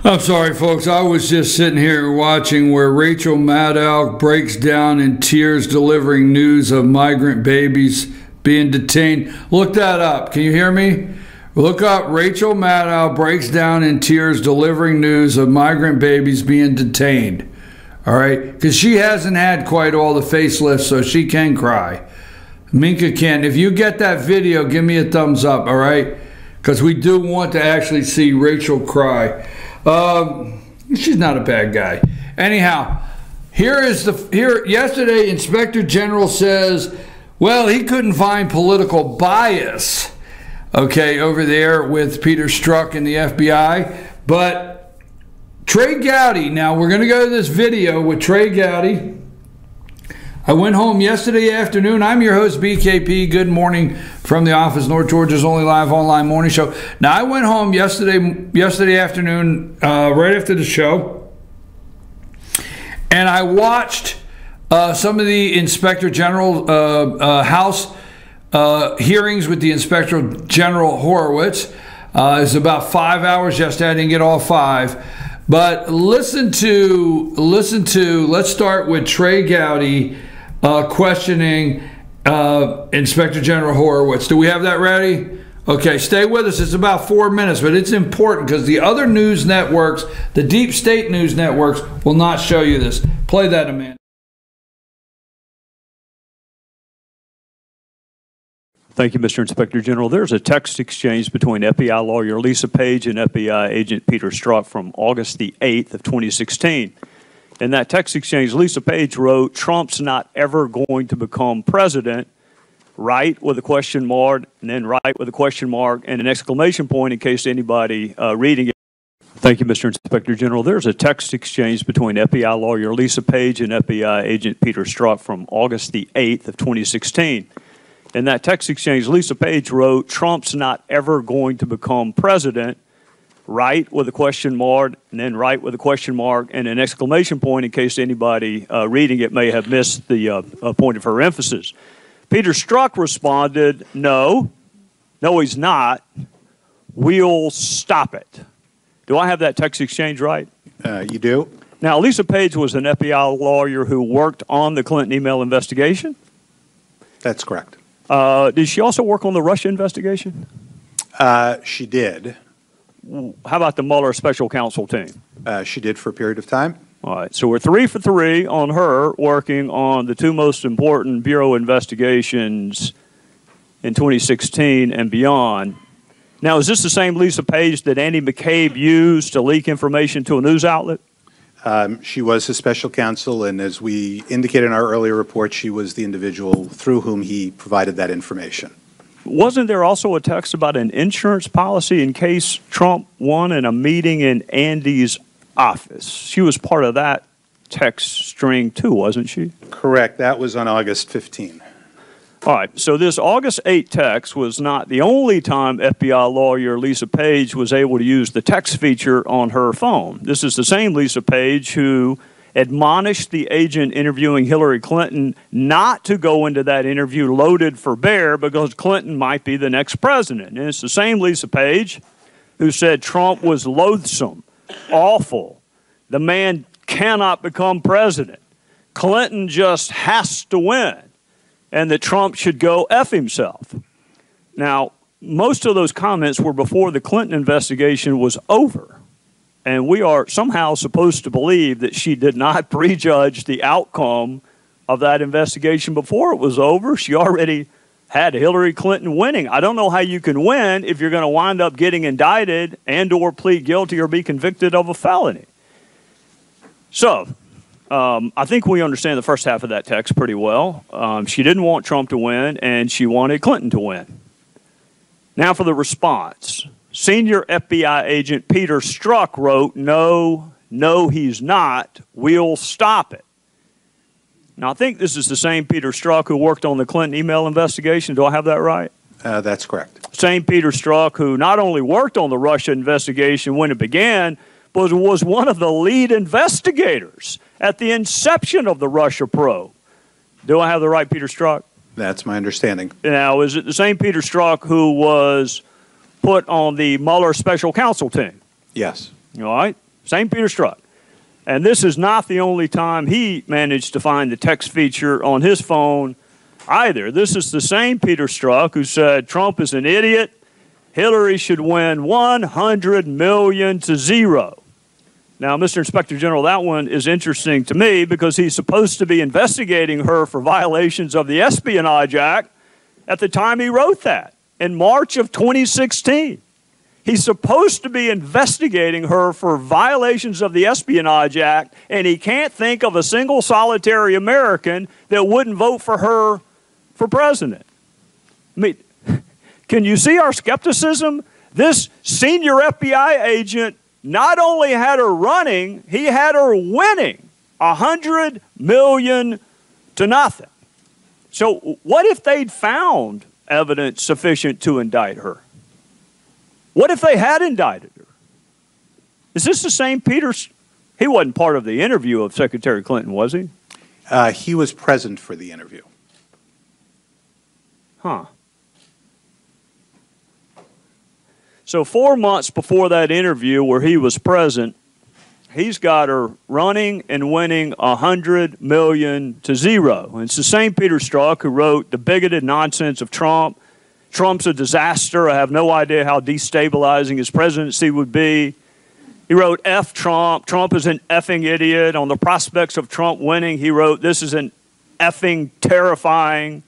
I'm sorry, folks. I was just sitting here watching where Rachel Maddow breaks down in tears delivering news of migrant babies being detained. Look that up. Can you hear me? Look up Rachel Maddow breaks down in tears delivering news of migrant babies being detained. All right? Because she hasn't had quite all the facelifts, so she can cry. Minka can. If you get that video, give me a thumbs up, all right? Because we do want to actually see Rachel cry. She's not a bad guy. Anyhow, yesterday Inspector General says, well, he couldn't find political bias, okay, over there with Peter Strzok and the FBI. But Trey Gowdy, now we're going to go to this video with Trey Gowdy. I went home yesterday afternoon. I'm your host, BKP. Good morning from the office, North Georgia's only live online morning show. Now, I went home yesterday afternoon, right after the show, and I watched some of the Inspector General House hearings with the Inspector General Horowitz. It was about 5 hours yesterday. I didn't get all 5. But listen to, let's start with Trey Gowdy questioning Inspector General Horowitz. Do we have that ready? Okay, stay with us. It's about 4 minutes, but it's important because the other news networks, the deep state news networks, will not show you this. Play that, Amanda. Thank you, Mr. Inspector General. There's a text exchange between FBI lawyer Lisa Page and FBI agent Peter Strzok from August the 8th of 2016. In that text exchange, Lisa Page wrote, "Trump's not ever going to become president," right with a question mark, and then right with a question mark and an exclamation point in case anybody reading it. Thank you, Mr. Inspector General. There's a text exchange between FBI lawyer Lisa Page and FBI agent Peter Strzok from August the 8th of 2016. In that text exchange, Lisa Page wrote, "Trump's not ever going to become president," right with a question mark, and then right with a question mark and an exclamation point in case anybody reading it may have missed the point of her emphasis. Peter Strzok responded, no, he's not. We'll stop it. Do I have that text exchange right? You do. Now, Lisa Page was an FBI lawyer who worked on the Clinton email investigation? That's correct. Did she also work on the Russia investigation? She did. How about the Mueller special counsel team? She did for a period of time. All right, so we're 3 for 3 on her working on the 2 most important Bureau investigations in 2016 and beyond. Now, is this the same Lisa Page that Andy McCabe used to leak information to a news outlet? She was his special counsel, and as we indicated in our earlier report, she was the individual through whom he provided that information. Wasn't there also a text about an insurance policy in case Trump won in a meeting in Andy's office? She was part of that text string too, wasn't she? Correct. That was on August 15. All right. So this August 8 text was not the only time FBI lawyer Lisa Page was able to use the text feature on her phone. This is the same Lisa Page who admonished the agent interviewing Hillary Clinton not to go into that interview loaded for bear because Clinton might be the next president. And it's the same Lisa Page who said Trump was loathsome, awful. The man cannot become president. Clinton just has to win, and that Trump should go F himself. Now, most of those comments were before the Clinton investigation was over. And we are somehow supposed to believe that she did not prejudge the outcome of that investigation before it was over. She already had Hillary Clinton winning. I don't know how you can win if you're going to wind up getting indicted and or plead guilty or be convicted of a felony. So, I think we understand the first half of that text pretty well. She didn't want Trump to win, and she wanted Clinton to win. Now for the response. Senior FBI agent Peter Strzok wrote, no, he's not. We'll stop it. Now, I think this is the same Peter Strzok who worked on the Clinton email investigation. Do I have that right? That's correct. Same Peter Strzok who not only worked on the Russia investigation when it began, but was one of the lead investigators at the inception of the Russia probe. Do I have the right Peter Strzok? That's my understanding. Now, is it the same Peter Strzok who was put on the Mueller special counsel team? Yes. All right. Same Peter Strzok. And this is not the only time he managed to find the text feature on his phone either. This is the same Peter Strzok who said Trump is an idiot. Hillary should win 100 million to 0. Now, Mr. Inspector General, that one is interesting to me because he's supposed to be investigating her for violations of the Espionage Act at the time he wrote that in March of 2016. He's supposed to be investigating her for violations of the Espionage Act, and he can't think of a single solitary American that wouldn't vote for her for president. I mean, can you see our skepticism? This senior FBI agent not only had her running, he had her winning 100 million to nothing. So what if they'd found evidence sufficient to indict her? What if they had indicted her? Is this the same Peter? He wasn't part of the interview of Secretary Clinton, was he? He was present for the interview. Huh. So 4 months before that interview where he was present, he's got her running and winning 100 million to 0. And it's the same Peter Strzok who wrote The Bigoted Nonsense of Trump. Trump's a disaster. I have no idea how destabilizing his presidency would be. He wrote F Trump. Trump is an effing idiot. On the prospects of Trump winning, he wrote, this is an effing terrifying.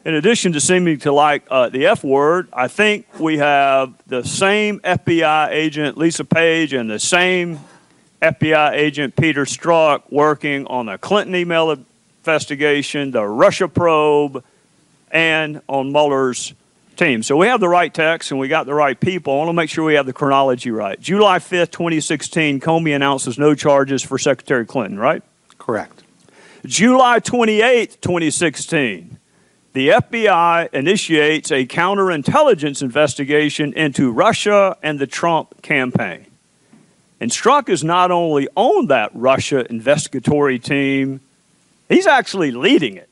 In addition to seeming to like the F word, I think we have the same FBI agent, Lisa Page, and the same FBI agent, Peter Strzok, working on the Clinton email investigation, the Russia probe, and on Mueller's team. So we have the right text and we got the right people. I want to make sure we have the chronology right. July 5th, 2016, Comey announces no charges for Secretary Clinton, right? Correct. July 28th, 2016. The FBI initiates a counterintelligence investigation into Russia and the Trump campaign. And Strzok is not only on that Russia investigatory team, he's actually leading it.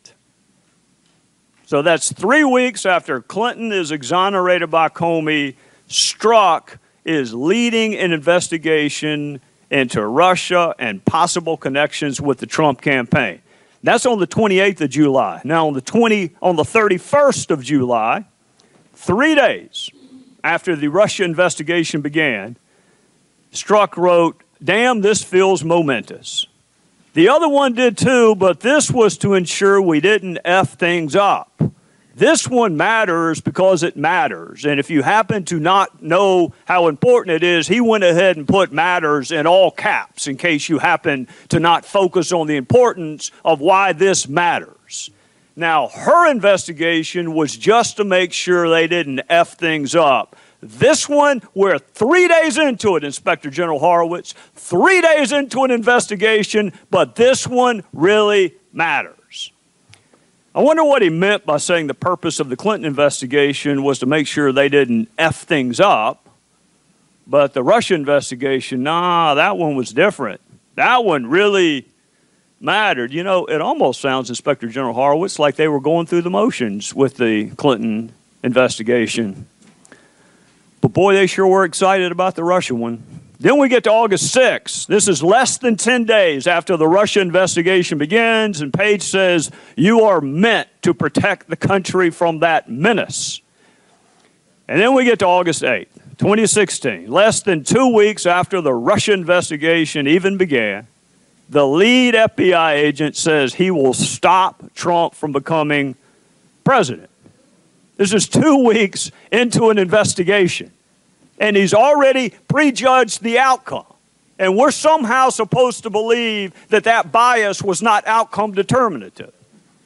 So that's 3 weeks after Clinton is exonerated by Comey, Strzok is leading an investigation into Russia and possible connections with the Trump campaign. That's on the 28th of July. Now, on the 31st of July, 3 days after the Russia investigation began, Strzok wrote, damn, this feels momentous. The other one did too, but this was to ensure we didn't F things up. This one matters because it matters. And if you happen to not know how important it is, he went ahead and put matters in all caps in case you happen to not focus on the importance of why this matters. Now, her investigation was just to make sure they didn't F things up. This one, we're 3 days into it, Inspector General Horowitz, 3 days into an investigation, but this one really matters. I wonder what he meant by saying the purpose of the Clinton investigation was to make sure they didn't F things up. But the Russia investigation, nah, that one was different. That one really mattered. You know, it almost sounds, Inspector General Horowitz, like they were going through the motions with the Clinton investigation. But boy, they sure were excited about the Russia one. Then we get to August 6th. This is less than 10 days after the Russia investigation begins, and Page says, you are meant to protect the country from that menace. And then we get to August 8th, 2016. Less than 2 weeks after the Russia investigation even began, the lead FBI agent says he will stop Trump from becoming president. This is 2 weeks into an investigation. And he's already prejudged the outcome. And we're somehow supposed to believe that that bias was not outcome determinative.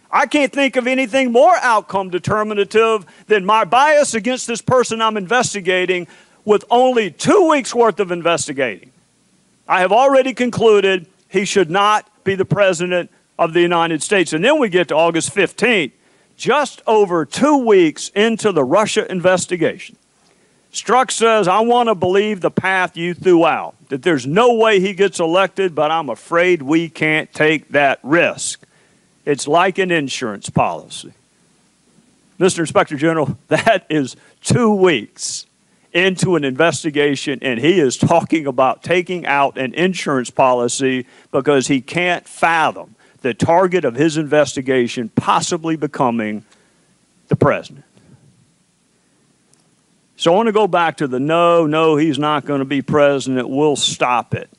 I can't think of anything more outcome determinative than my bias against this person I'm investigating with only 2 weeks worth of investigating. I have already concluded he should not be the president of the United States. And then we get to August 15th, just over 2 weeks into the Russia investigation. Strzok says, I want to believe the path you threw out, that there's no way he gets elected, but I'm afraid we can't take that risk. It's like an insurance policy. Mr. Inspector General, that is 2 weeks into an investigation, and he is talking about taking out an insurance policy because he can't fathom the target of his investigation possibly becoming the president. So I want to go back to the no, he's not going to be president, we'll stop it.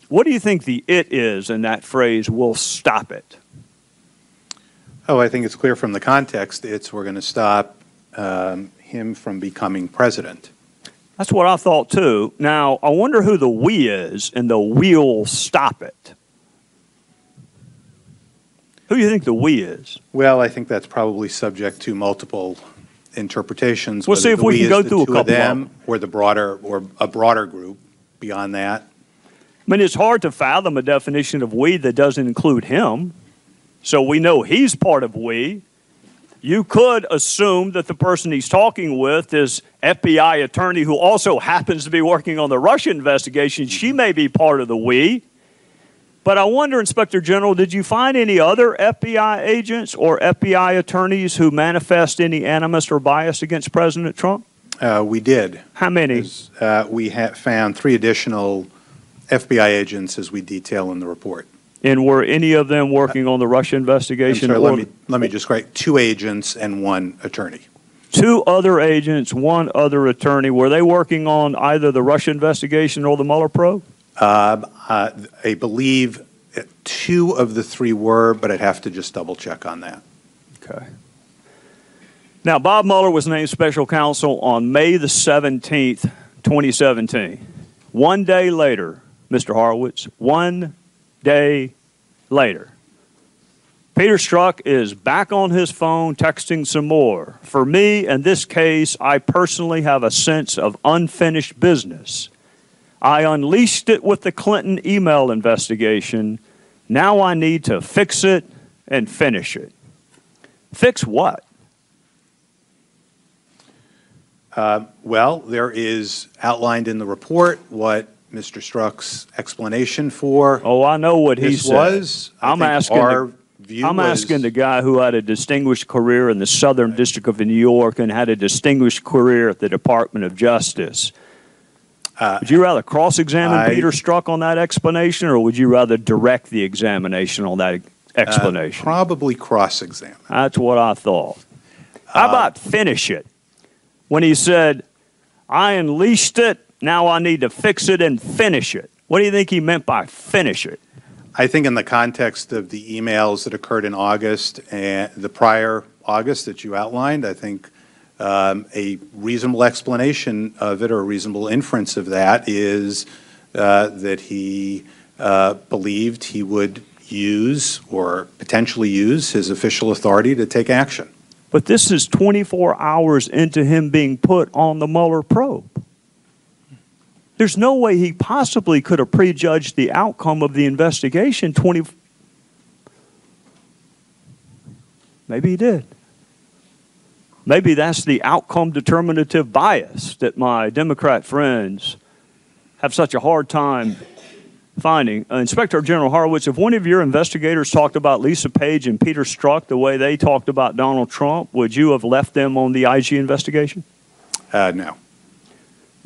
What do you think the it is in that phrase, we'll stop it? Oh, I think it's clear from the context. It's we're going to stop him from becoming president. That's what I thought too. Now, I wonder who the we is in the we'll stop it. Who do you think the we is? Well, I think that's probably subject to multiple interpretations. We'll see if we can go through a couple of them. Or the broader, or a broader group beyond that. I mean, it's hard to fathom a definition of we that doesn't include him. So we know he's part of we. You could assume that the person he's talking with is FBI attorney who also happens to be working on the Russia investigation. She may be part of the we. But I wonder, Inspector General, did you find any other FBI agents or FBI attorneys who manifest any animus or bias against President Trump? We did. How many? We found 3 additional FBI agents, as we detail in the report. And were any of them working on the Russia investigation? I'm sorry, let me just write 2 agents and 1 attorney. 2 other agents, 1 other attorney. Were they working on either the Russia investigation or the Mueller probe? I believe 2 of the 3 were, but I'd have to just double check on that. Okay. Now, Bob Mueller was named special counsel on May the 17th, 2017. 1 day later, Mr. Horowitz, 1 day later, Peter Strzok is back on his phone texting some more. For me, in this case, I personally have a sense of unfinished business. I unleashed it with the Clinton email investigation. Now I need to fix it and finish it. Fix what? Well, there is outlined in the report what Mr. Strzok's explanation for. Oh, I know what he said. Was. I'm asking the guy who had a distinguished career in the Southern District of New York and had a distinguished career at the Department of Justice. Would you rather cross-examine Peter Strzok on that explanation, or would you rather direct the examination on that explanation? Probably cross-examine. That's what I thought. How about finish it? When he said, I unleashed it, now I need to fix it and finish it. What do you think he meant by finish it? I think in the context of the emails that occurred in August and the prior August that you outlined, I think a reasonable explanation of it, or a reasonable inference of that, is that he believed he would use or potentially use his official authority to take action. But this is 24 hours into him being put on the Mueller probe. There's no way he possibly could have prejudged the outcome of the investigation. Maybe he did. Maybe that's the outcome determinative bias that my Democrat friends have such a hard time finding. Inspector General Horowitz, if one of your investigators talked about Lisa Page and Peter Strzok the way they talked about Donald Trump, would you have left them on the IG investigation? No.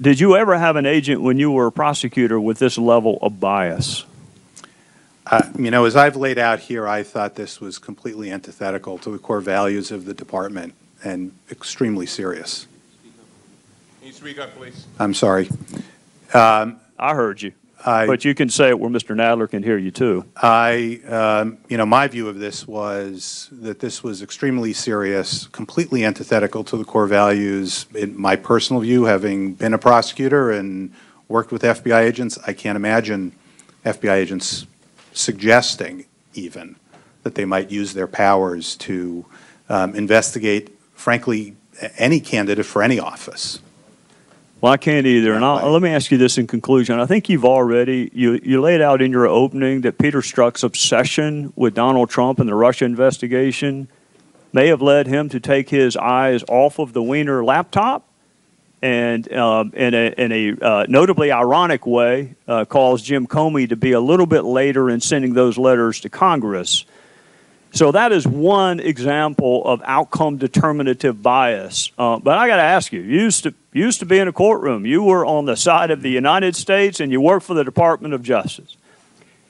Did you ever have an agent when you were a prosecutor with this level of bias? You know, as I've laid out here, I thought this was completely antithetical to the core values of the department and extremely serious. Can you speak up, please? I'm sorry. I heard you, but you can say it where Mr. Nadler can hear you too. You know, my view of this was that this was extremely serious, completely antithetical to the core values. In my personal view, having been a prosecutor and worked with FBI agents, I can't imagine FBI agents suggesting even that they might use their powers to investigate, frankly, any candidate for any office. Well, I can't either. And let me ask you this in conclusion. I think you've already, you laid out in your opening that Peter Strzok's obsession with Donald Trump and the Russia investigation may have led him to take his eyes off of the Wiener laptop and in a notably ironic way calls Jim Comey to be a little bit later in sending those letters to Congress. So that is one example of outcome determinative bias. But I got to ask you, You used to be in a courtroom. You were on the side of the United States and you worked for the Department of Justice.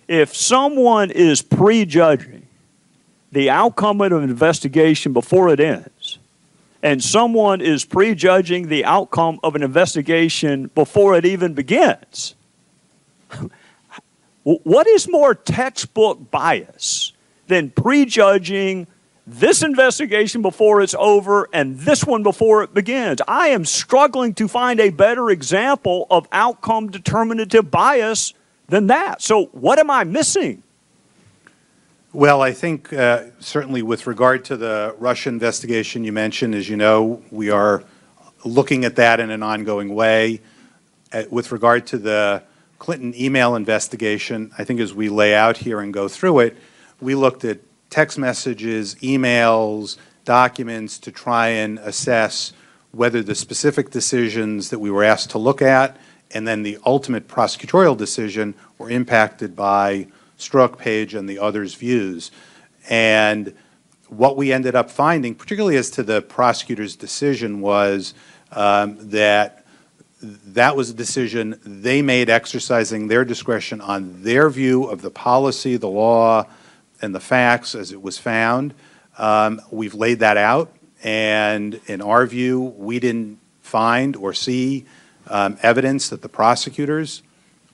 If someone is prejudging the outcome of an investigation before it ends, and someone is prejudging the outcome of an investigation before it even begins, what is more textbook bias than prejudging this investigation before it's over and this one before it begins? I am struggling to find a better example of outcome determinative bias than that. So what am I missing? Well, I think certainly with regard to the Russia investigation you mentioned, as you know, we are looking at that in an ongoing way. With regard to the Clinton email investigation, I think as we lay out here and go through it, we looked at text messages, emails, documents to try and assess whether the specific decisions that we were asked to look at and then the ultimate prosecutorial decision were impacted by Strzok, Page, and the others' views. And what we ended up finding, particularly as to the prosecutor's decision, was that was a decision they made exercising their discretion on their view of the policy, the law, and the facts as it was found. We've laid that out, and in our view, we didn't find or see evidence that the prosecutors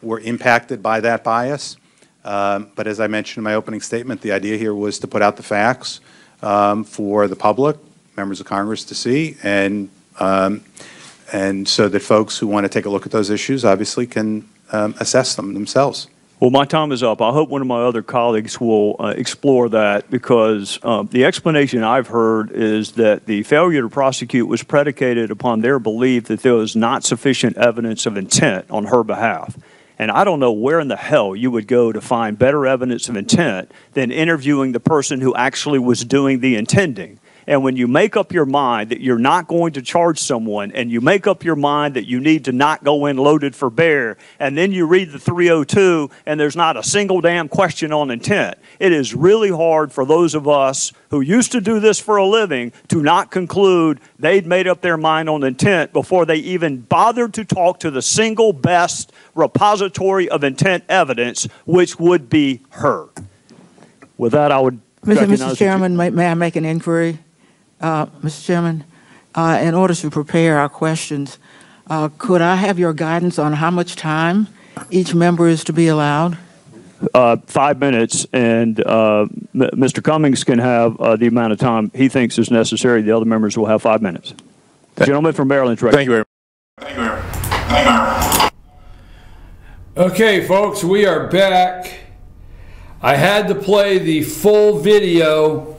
were impacted by that bias. But as I mentioned in my opening statement, the idea here was to put out the facts for the public, members of Congress to see, and so that folks who want to take a look at those issues obviously can assess them themselves. Well, my time is up. I hope one of my other colleagues will explore that, because the explanation I've heard is that the failure to prosecute was predicated upon their belief that there was not sufficient evidence of intent on her behalf. And I don't know where in the hell you would go to find better evidence of intent than interviewing the person who actually was doing the intending. And when you make up your mind that you're not going to charge someone, and you make up your mind that you need to not go in loaded for bear, and then you read the 302 and there's not a single damn question on intent, it is really hard for those of us who used to do this for a living to not conclude they'd made up their mind on intent before they even bothered to talk to the single best repository of intent evidence, which would be her. With that, I would Mr. Chairman, may I make an inquiry? Mr. Chairman, in order to prepare our questions, could I have your guidance on how much time each member is to be allowed? 5 minutes, and Mr. Cummings can have the amount of time he thinks is necessary. The other members will have 5 minutes. The gentleman from Maryland. Thank you very much. Thank you very much. Thank you very much. Okay, folks, we are back. I had to play the full video.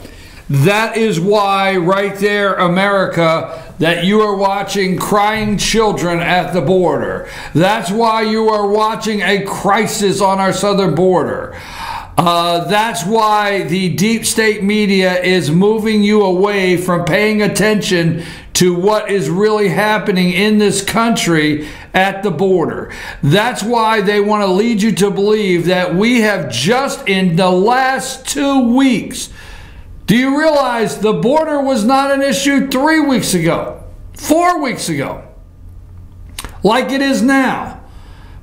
That is why, right there, America, that you are watching crying children at the border. That's why you are watching a crisis on our southern border. That's why the deep state media is moving you away from paying attention to what is really happening in this country at the border. That's why they want to lead you to believe that we have just in the last 2 weeks. Do you realize the border was not an issue 3 weeks ago, 4 weeks ago, like it is now?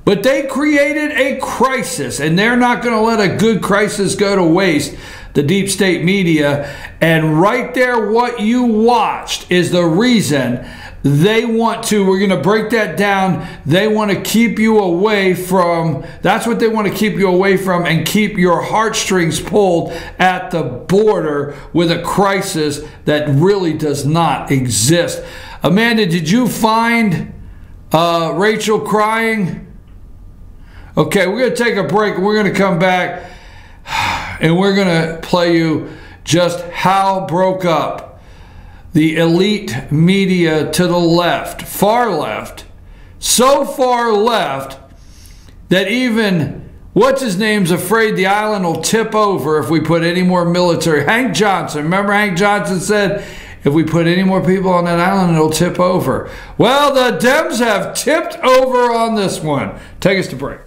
But they created a crisis, and they're not going to let a good crisis go to waste, the deep state media. And right there, what you watched is the reason they want to, we're going to break that down, they want to keep you away from, that's what they want to keep you away from, and keep your heartstrings pulled at the border with a crisis that really does not exist. Amanda, did you find Rachel crying? Okay, we're going to take a break. We're going to come back and we're going to play you just how broke up the elite media to the left, far left, so far left that even what's-his-name's afraid the island will tip over if we put any more military. Hank Johnson, remember Hank Johnson said, if we put any more people on that island, it'll tip over. Well, the Dems have tipped over on this one. Take us to break.